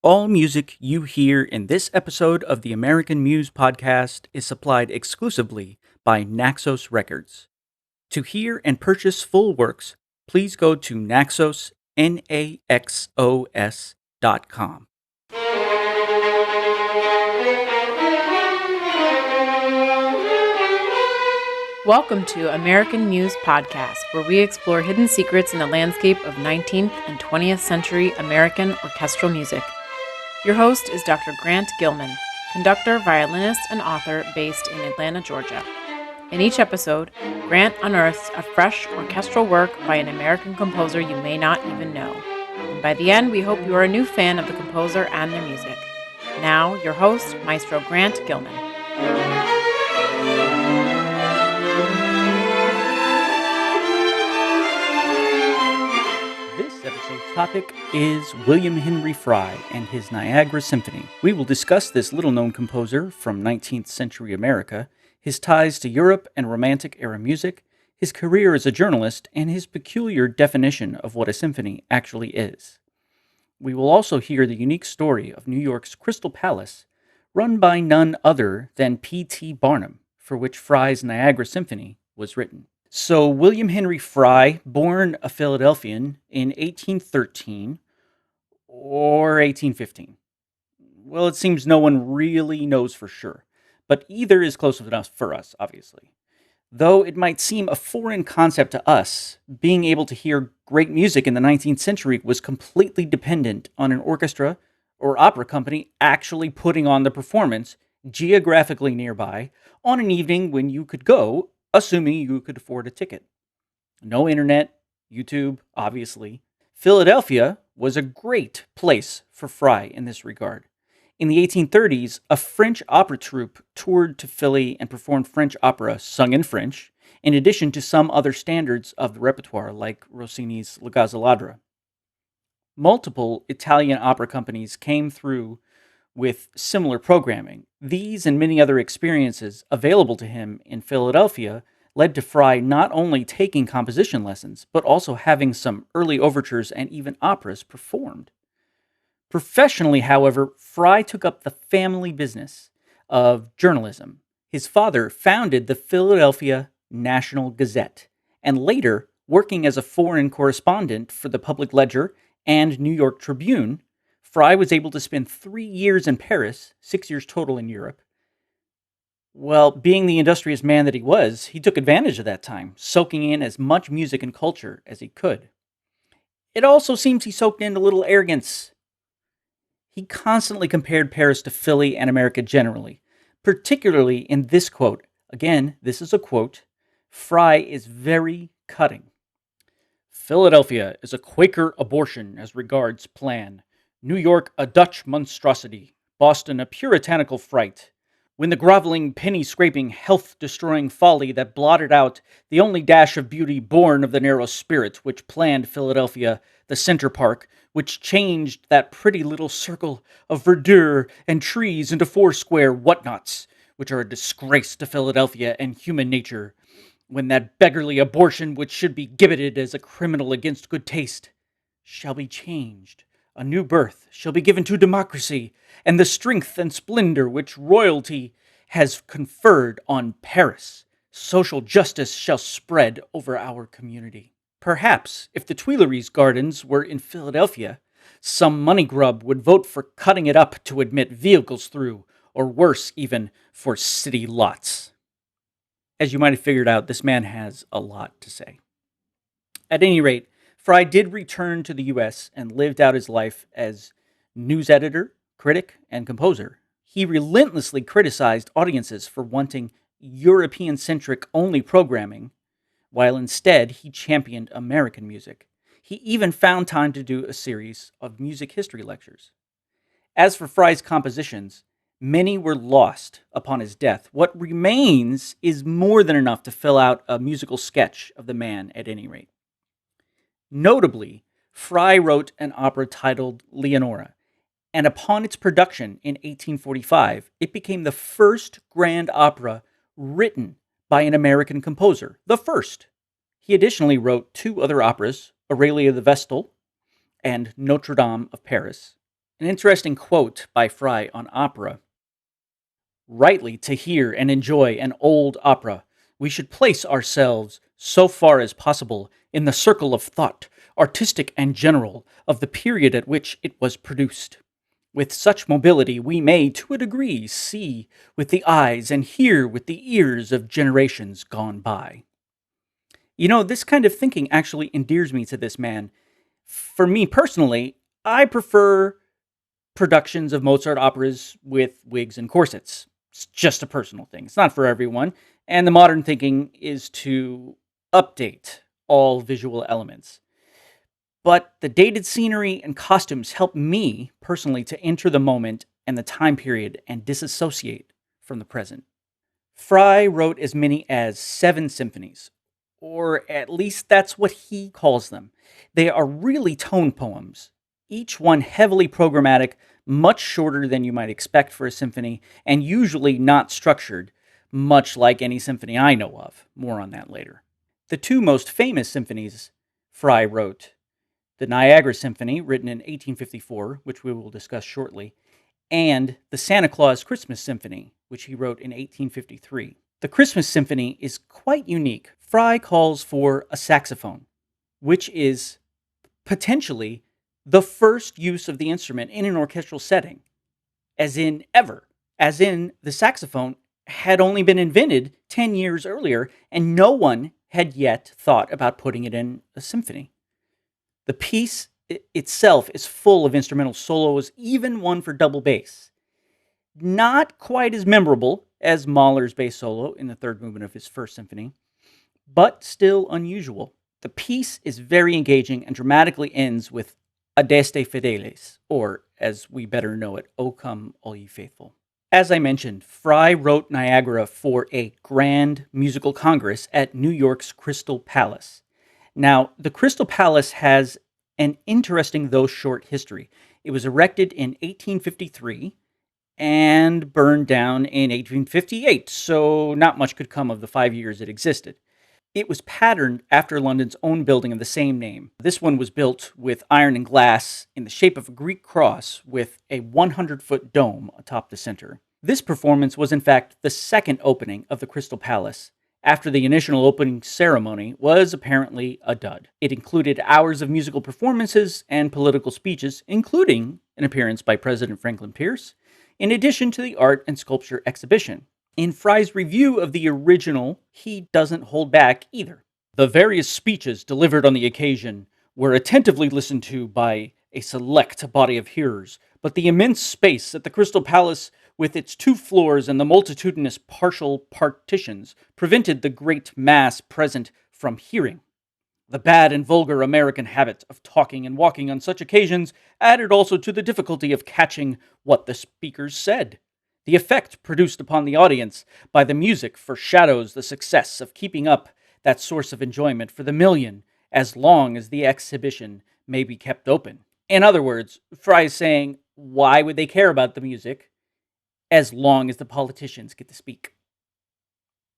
All music you hear in this episode of the American Muse podcast is supplied exclusively by Naxos Records. To hear and purchase full works, please go to Naxos, Naxos.com. Welcome to American Muse Podcast, where we explore hidden secrets in the landscape of 19th and 20th century American orchestral music. Your host is Dr. Grant Gilman, conductor, violinist, and author based in Atlanta, Georgia. In each episode, Grant unearths a fresh orchestral work by an American composer you may not even know. And by the end, we hope you are a new fan of the composer and their music. Now, your host, Maestro Grant Gilman. This episode's topic is William Henry Frye and his Niagara Symphony. We will discuss this little-known composer from 19th century America, his ties to Europe and Romantic-era music, his career as a journalist, and his peculiar definition of what a symphony actually is. We will also hear the unique story of New York's Crystal Palace, run by none other than P.T. Barnum, for which Frye's Niagara Symphony was written. So, William Henry Frye, born a Philadelphian in 1813 or 1815. Well, it seems no one really knows for sure, but either is close enough for us, obviously. Though it might seem a foreign concept to us, being able to hear great music in the 19th century was completely dependent on an orchestra or opera company actually putting on the performance geographically nearby on an evening when you could go, assuming you could afford a ticket. No internet, YouTube, obviously. Philadelphia was a great place for Frye in this regard. In the 1830s, a French opera troupe toured to Philly and performed French opera sung in French, in addition to some other standards of the repertoire like Rossini's La Gazzaladra. Multiple Italian opera companies came through with similar programming. These and many other experiences available to him in Philadelphia led to Frye not only taking composition lessons, but also having some early overtures and even operas performed. Professionally, however, Frye took up the family business of journalism. His father founded the Philadelphia National Gazette, and later, working as a foreign correspondent for the Public Ledger and New York Tribune, Frye was able to spend 3 years in Paris, 6 years total in Europe. Well, being the industrious man that he was, he took advantage of that time, soaking in as much music and culture as he could. It also seems he soaked in a little arrogance. He constantly compared Paris to Philly and America generally, particularly in this quote. Again, this is a quote. Frye is very cutting. Philadelphia is a Quaker abortion as regards plan. New York a Dutch monstrosity. Boston a puritanical fright. When the groveling, penny-scraping, health-destroying folly that blotted out the only dash of beauty born of the narrow spirit which planned Philadelphia, the Center Park, which changed that pretty little circle of verdure and trees into four-square whatnots, which are a disgrace to Philadelphia and human nature, when that beggarly abortion which should be gibbeted as a criminal against good taste shall be changed. A new birth shall be given to democracy, and the strength and splendor which royalty has conferred on Paris. Social justice shall spread over our community. Perhaps, if the Tuileries Gardens were in Philadelphia, some money grub would vote for cutting it up to admit vehicles through, or worse even, for city lots. As you might have figured out, this man has a lot to say. At any rate, Frye did return to the U.S. and lived out his life as news editor, critic, and composer. He relentlessly criticized audiences for wanting European-centric only programming, while instead he championed American music. He even found time to do a series of music history lectures. As for Frye's compositions, many were lost upon his death. What remains is more than enough to fill out a musical sketch of the man at any rate. Notably, Frye wrote an opera titled Leonora, and upon its production in 1845, it became the first grand opera written by an American composer, the first. He additionally wrote 2 other operas, Aurelia the Vestal and Notre Dame of Paris, An interesting quote by Frye on opera. Rightly to hear and enjoy an old opera, we should place ourselves, so far as possible, in the circle of thought, artistic and general, of the period at which it was produced. With such mobility, we may, to a degree, see with the eyes and hear with the ears of generations gone by. This kind of thinking actually endears me to this man. For me personally, I prefer productions of Mozart operas with wigs and corsets. It's just a personal thing. It's not for everyone. And the modern thinking is to update all visual elements. But the dated scenery and costumes help me personally to enter the moment and the time period and disassociate from the present. Frye wrote as many as 7 symphonies, or at least that's what he calls them. They are really tone poems, each one heavily programmatic, much shorter than you might expect for a symphony, and usually not structured, much like any symphony I know of. More on that later. The 2 most famous symphonies Frye wrote, the Niagara Symphony, written in 1854, which we will discuss shortly, and the Santa Claus Christmas Symphony, which he wrote in 1853. The Christmas Symphony is quite unique. Frye calls for a saxophone, which is potentially the first use of the instrument in an orchestral setting, as in ever. As in, the saxophone had only been invented 10 years earlier, and no one had yet thought about putting it in a symphony. The piece itself is full of instrumental solos, even one for double bass. Not quite as memorable as Mahler's bass solo in the 3rd movement of his 1st symphony, but still unusual. The piece is very engaging and dramatically ends with Adeste Fideles, or as we better know it, O Come All Ye Faithful. As I mentioned, Frye wrote Niagara for a grand musical congress at New York's Crystal Palace. Now, the Crystal Palace has an interesting, though short, history. It was erected in 1853 and burned down in 1858, so not much could come of the 5 years it existed. It was patterned after London's own building of the same name. This one was built with iron and glass in the shape of a Greek cross with a 100-foot dome atop the center. This performance was in fact the second opening of the Crystal Palace, after the initial opening ceremony was apparently a dud. It included hours of musical performances and political speeches, including an appearance by President Franklin Pierce, in addition to the art and sculpture exhibition. In Frye's review of the original, he doesn't hold back either. The various speeches delivered on the occasion were attentively listened to by a select body of hearers, but the immense space at the Crystal Palace with its 2 floors and the multitudinous partial partitions prevented the great mass present from hearing. The bad and vulgar American habit of talking and walking on such occasions added also to the difficulty of catching what the speakers said. The effect produced upon the audience by the music foreshadows the success of keeping up that source of enjoyment for the million as long as the exhibition may be kept open. In other words, Frye is saying, why would they care about the music as long as the politicians get to speak?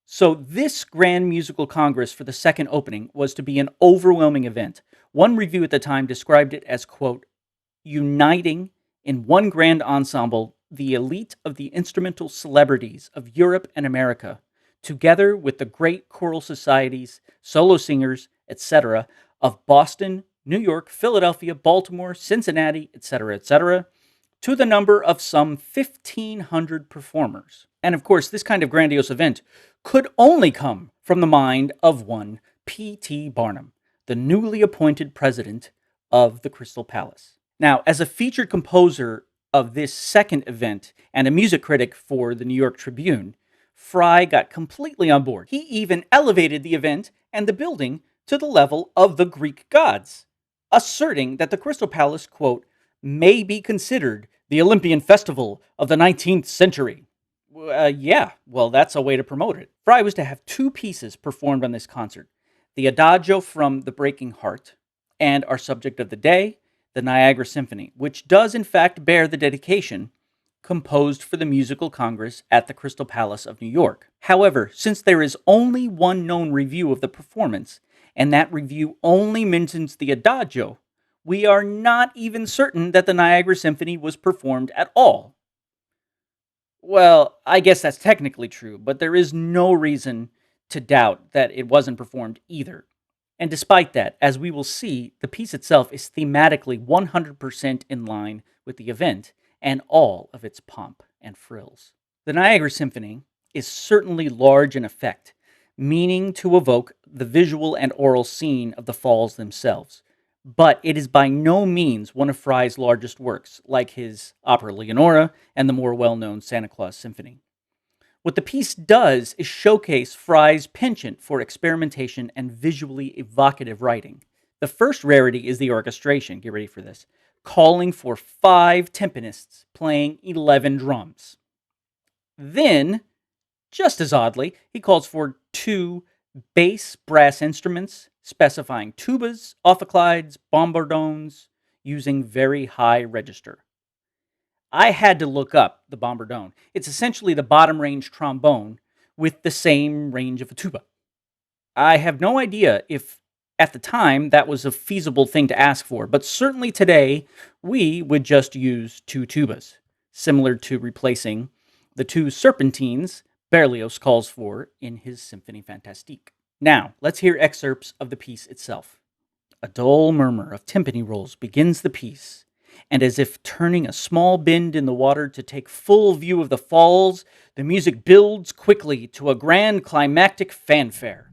So this grand musical congress for the second opening was to be an overwhelming event. One review at the time described it as, quote, uniting in one grand ensemble the elite of the instrumental celebrities of Europe and America, together with the great choral societies, solo singers, etc., of Boston, New York, Philadelphia, Baltimore, Cincinnati, etc., to the number of some 1,500 performers. And of course, this kind of grandiose event could only come from the mind of one P.T. Barnum, the newly appointed president of the Crystal Palace. Now, as a featured composer of this second event and a music critic for the New York Tribune, Frye got completely on board. He even elevated the event and the building to the level of the Greek gods, asserting that the Crystal Palace, quote, may be considered the Olympian festival of the 19th century. That's a way to promote it. Frye was to have 2 pieces performed on this concert, the Adagio from The Breaking Heart and our subject of the day, the Niagara Symphony, which does in fact bear the dedication composed for the musical congress at the Crystal Palace of New York. However, since there is only one known review of the performance, and that review only mentions the Adagio, we are not even certain that the Niagara Symphony was performed at all. Well, I guess that's technically true, but there is no reason to doubt that it wasn't performed either. And despite that, as we will see, the piece itself is thematically 100% in line with the event and all of its pomp and frills. The Niagara Symphony is certainly large in effect, meaning to evoke the visual and oral scene of the falls themselves. But it is by no means one of Frye's largest works, like his opera Leonora and the more well-known Santa Claus Symphony. What the piece does is showcase Frye's penchant for experimentation and visually evocative writing. The first rarity is the orchestration, get ready for this, calling for 5 timpanists playing 11 drums. Then, just as oddly, he calls for 2 bass brass instruments, specifying tubas, ophicleides, bombardones, using very high register. I had to look up the bombardone. It's essentially the bottom range trombone with the same range of a tuba. I have no idea if at the time that was a feasible thing to ask for, but certainly today we would just use 2 tubas, similar to replacing the 2 serpentines Berlioz calls for in his Symphonie Fantastique. Now, let's hear excerpts of the piece itself. A dull murmur of timpani rolls begins the piece, and as if turning a small bend in the water to take full view of the falls, the music builds quickly to a grand climactic fanfare.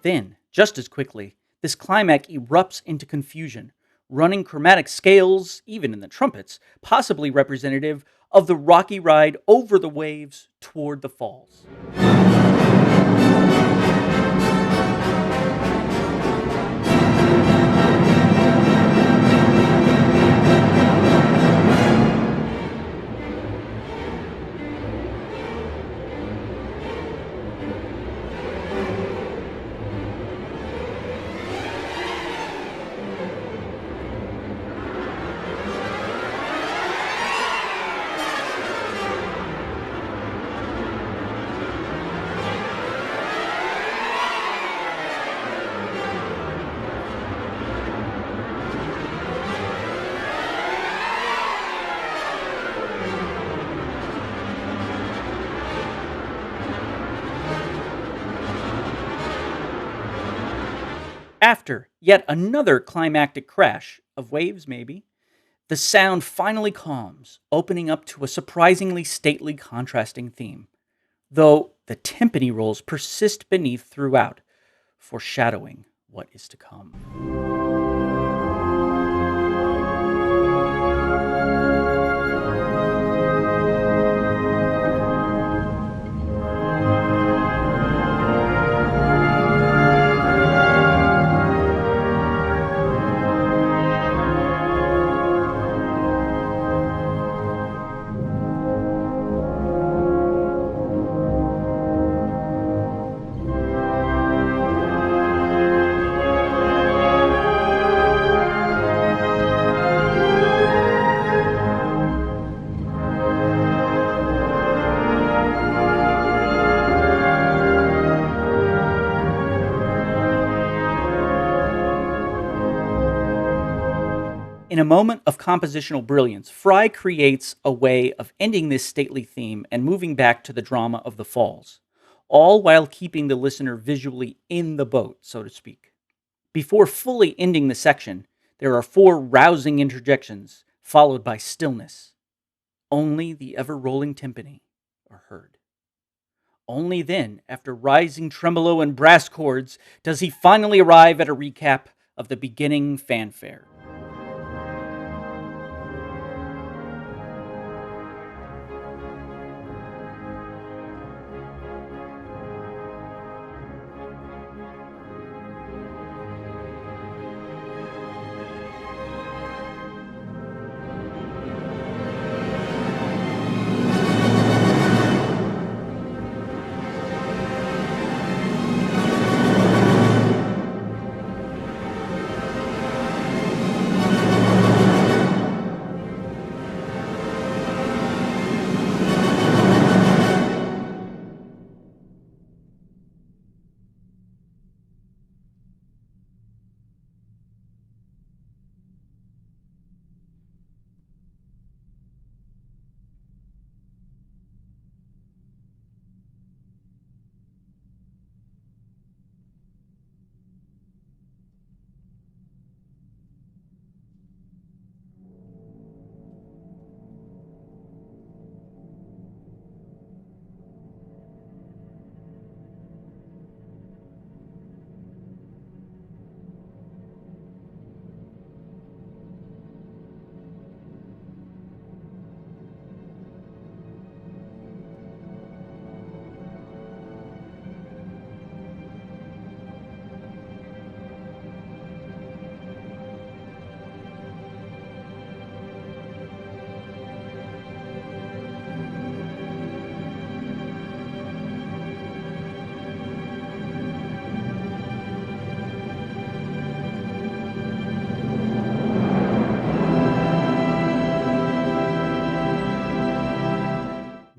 Then, just as quickly, this climax erupts into confusion, running chromatic scales, even in the trumpets, possibly representative of the rocky ride over the waves toward the falls. After yet another climactic crash, of waves maybe, the sound finally calms, opening up to a surprisingly stately contrasting theme, though the timpani rolls persist beneath throughout, foreshadowing what is to come. In a moment of compositional brilliance, Frye creates a way of ending this stately theme and moving back to the drama of the falls, all while keeping the listener visually in the boat, so to speak. Before fully ending the section, there are 4 rousing interjections, followed by stillness. Only the ever-rolling timpani are heard. Only then, after rising tremolo and brass chords, does he finally arrive at a recap of the beginning fanfare.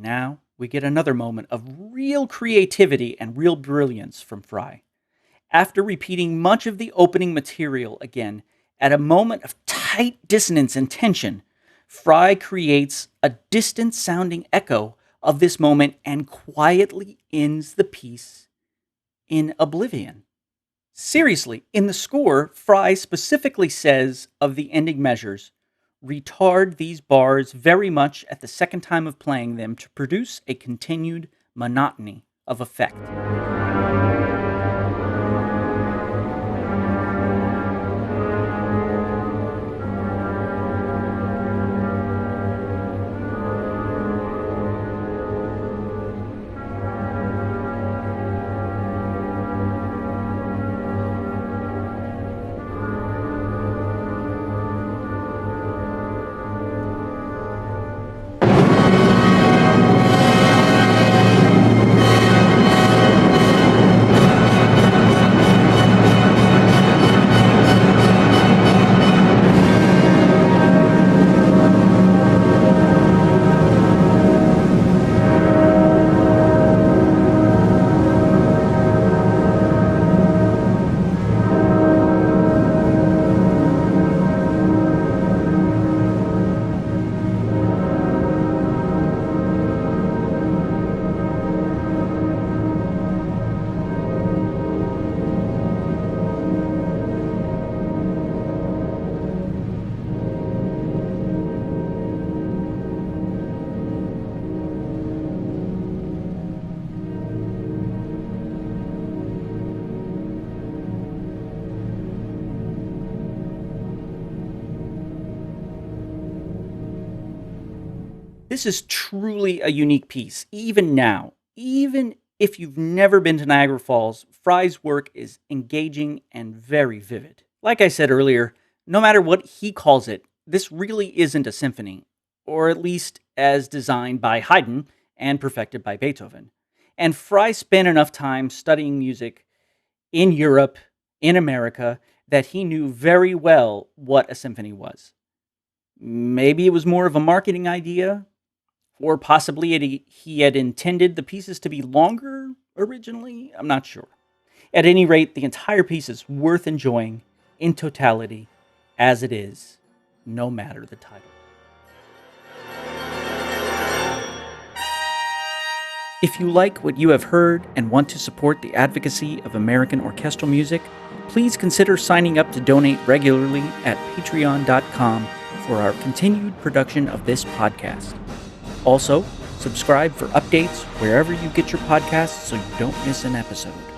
Now, we get another moment of real creativity and real brilliance from Frye. After repeating much of the opening material again, at a moment of tight dissonance and tension, Frye creates a distant sounding echo of this moment and quietly ends the piece in oblivion. Seriously, in the score, Frye specifically says of the ending measures, retard these bars very much at the second time of playing them to produce a continued monotony of effect. This is truly a unique piece, even now. Even if you've never been to Niagara Falls, Frye's work is engaging and very vivid. Like I said earlier, no matter what he calls it, this really isn't a symphony, or at least as designed by Haydn and perfected by Beethoven. And Frye spent enough time studying music in Europe, in America, that he knew very well what a symphony was. Maybe it was more of a marketing idea, or possibly he had intended the pieces to be longer originally. I'm not sure. At any rate, the entire piece is worth enjoying in totality as it is. no matter the title. If you like what you have heard and want to support the advocacy of American orchestral music, please consider signing up to donate regularly at patreon.com for our continued production of this podcast. Also, subscribe for updates wherever you get your podcasts so you don't miss an episode.